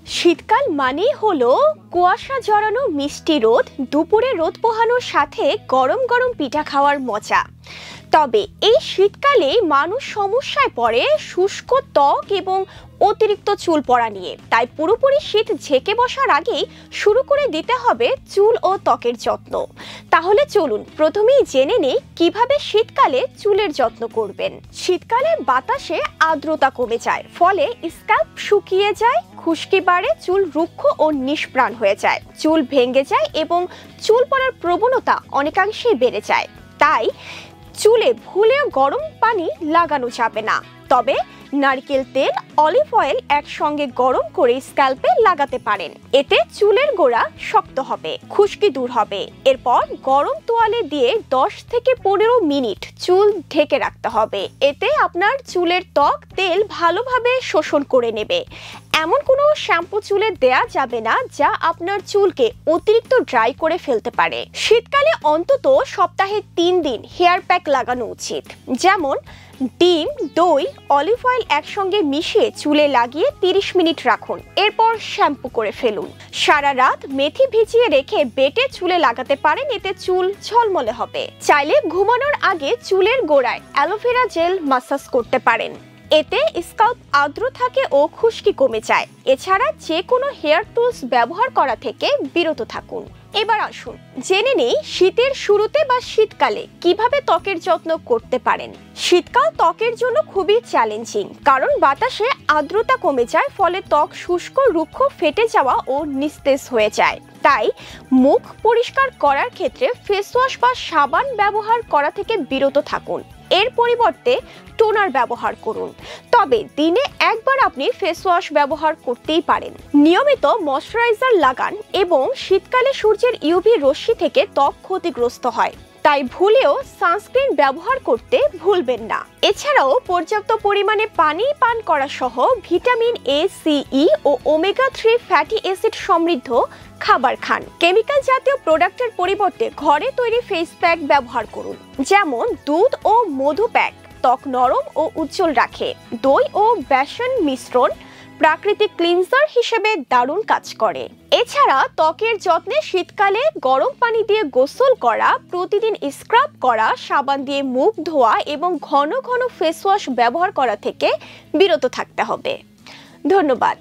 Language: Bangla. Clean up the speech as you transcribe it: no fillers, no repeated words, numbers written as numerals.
শীতকাল মানেই হলো কুয়াশা জড়ানো মিষ্টি রোদ, দুপুরে রোদ পোহানোর সাথে গরম গরম পিঠা খাওয়ার মজা। তবে এই শীতকালে মানুষ সমস্যায় পড়ে শুষ্ক ত্বক এবং অতিরিক্ত চুল পড়া নিয়ে। তাই পুরোপুরি শীত ঝেঁকে বসার আগেই শুরু করে দিতে হবে চুল ও ত্বকের যত্ন। তাহলে চলুন প্রথমেই জেনে নেই কিভাবে শীতকালে চুলের যত্ন করবেন। শীতকালে বাতাসে আর্দ্রতা কমে যায়, ফলে স্ক্যাল্প শুকিয়ে যায়, খুশকি বাড়ে, চুল রুক্ষ ও নিষ্প্রাণ হয়ে যায়, চুল ভেঙে যায় এবং চুল পড়ার প্রবণতা অনেকাংশেই বেড়ে যায়। তাই চুলে ভুলেও গরম পানি লাগানো যাবে না। তবে নারকেল তেল, অলিভ অয়েল একসঙ্গে গরম করে স্ক্যাল্পে লাগাতে পারেন। এতে চুলের গোড়া শক্ত হবে, খুশকি দূর হবে। এরপর গরম তোয়ালে দিয়ে 10 থেকে 15 মিনিট চুল ঢেকে রাখতে হবে। এতে আপনার চুলের ত্বক তেল ভালোভাবে শোষণ করে নেবে। এমন কোনো শ্যাম্পু চুলে দেয়া যাবে না যা আপনার চুলকে অতিরিক্ত ড্রাই করে ফেলতে পারে। শীতকালে অন্তত সপ্তাহে 3 দিন হেয়ার প্যাক লাগানো উচিত। যেমন ডিম, দই, অলিভ অয়েল একসঙ্গে মিশিয়ে চুলে লাগিয়ে 30 মিনিট রাখুন। এরপর শ্যাম্পু করে ফেলুন। সারা রাত মেথি ভিজিয়ে রেখে বেটে চুলে লাগাতে পারেন, এতে চুল ঝলমলে হবে। চাইলে ঘুমানোর আগে চুলের গোড়ায় অ্যালোভেরা জেল মাসাজ করতে পারেন। এতে স্ক্যাল্প আর্দ্র থাকে ও খুশকি কমে যায়। এছাড়া যে কোনো হেয়ার টুলস ব্যবহার করা থেকে বিরত থাকুন। এবার আসুন জেনে নেই শীতের শুরুতে বা শীতকালে কিভাবে ত্বকের যত্ন করতে পারেন। শীতকাল ত্বকের জন্য খুবই চ্যালেঞ্জিং, কারণ বাতাসে আর্দ্রতা কমে যায়, ফলে ত্বক শুষ্ক, রুক্ষ, ফেটে যাওয়া ও নিস্তেজ হয়ে যায়। তাই মুখ পরিষ্কার করার ক্ষেত্রে ফেস ওয়াশ বা সাবান ব্যবহার করা থেকে বিরত থাকুন। এর পরিবর্তে টোনার ব্যবহার করুন। তবে দিনে একবার আপনি ফেস ওয়াশ ব্যবহার করতেই পারেন। নিয়মিত ময়শ্চারাইজার লাগান এবং শীতকালে সূর্যের ইউভি রশ্মি থেকে ত্বক ক্ষতিগ্রস্ত হয়, তাই ভুলেও সানস্ক্রিন ব্যবহার করতে ভুলবেন না। এছাড়াও পর্যাপ্ত পরিমাণে পানি পান করা সহ ভিটামিন এ, সি, ই ও ওমেগা 3 ফ্যাটি অ্যাসিড সমৃদ্ধ খাবার খান। কেমিক্যাল জাতীয় প্রোডাক্টের পরিবর্তে ঘরে তৈরি ফেস প্যাক ব্যবহার করুন। যেমন দুধ ও মধু প্যাক ত্বক নরম ও উজ্জ্বল রাখে। দই ও বেসন মিশ্রণ প্রাকৃতিক ক্লিনজার হিসেবে দারুণ কাজ করে। এছাড়া ত্বকের যত্নে শীতকালে গরম পানি দিয়ে গোসল করা, প্রতিদিন স্ক্রাব করা, সাবান দিয়ে মুখ ধোয়া এবং ঘন ঘন ফেস ওয়াশ ব্যবহার করা থেকে বিরত থাকতে হবে। ধন্যবাদ।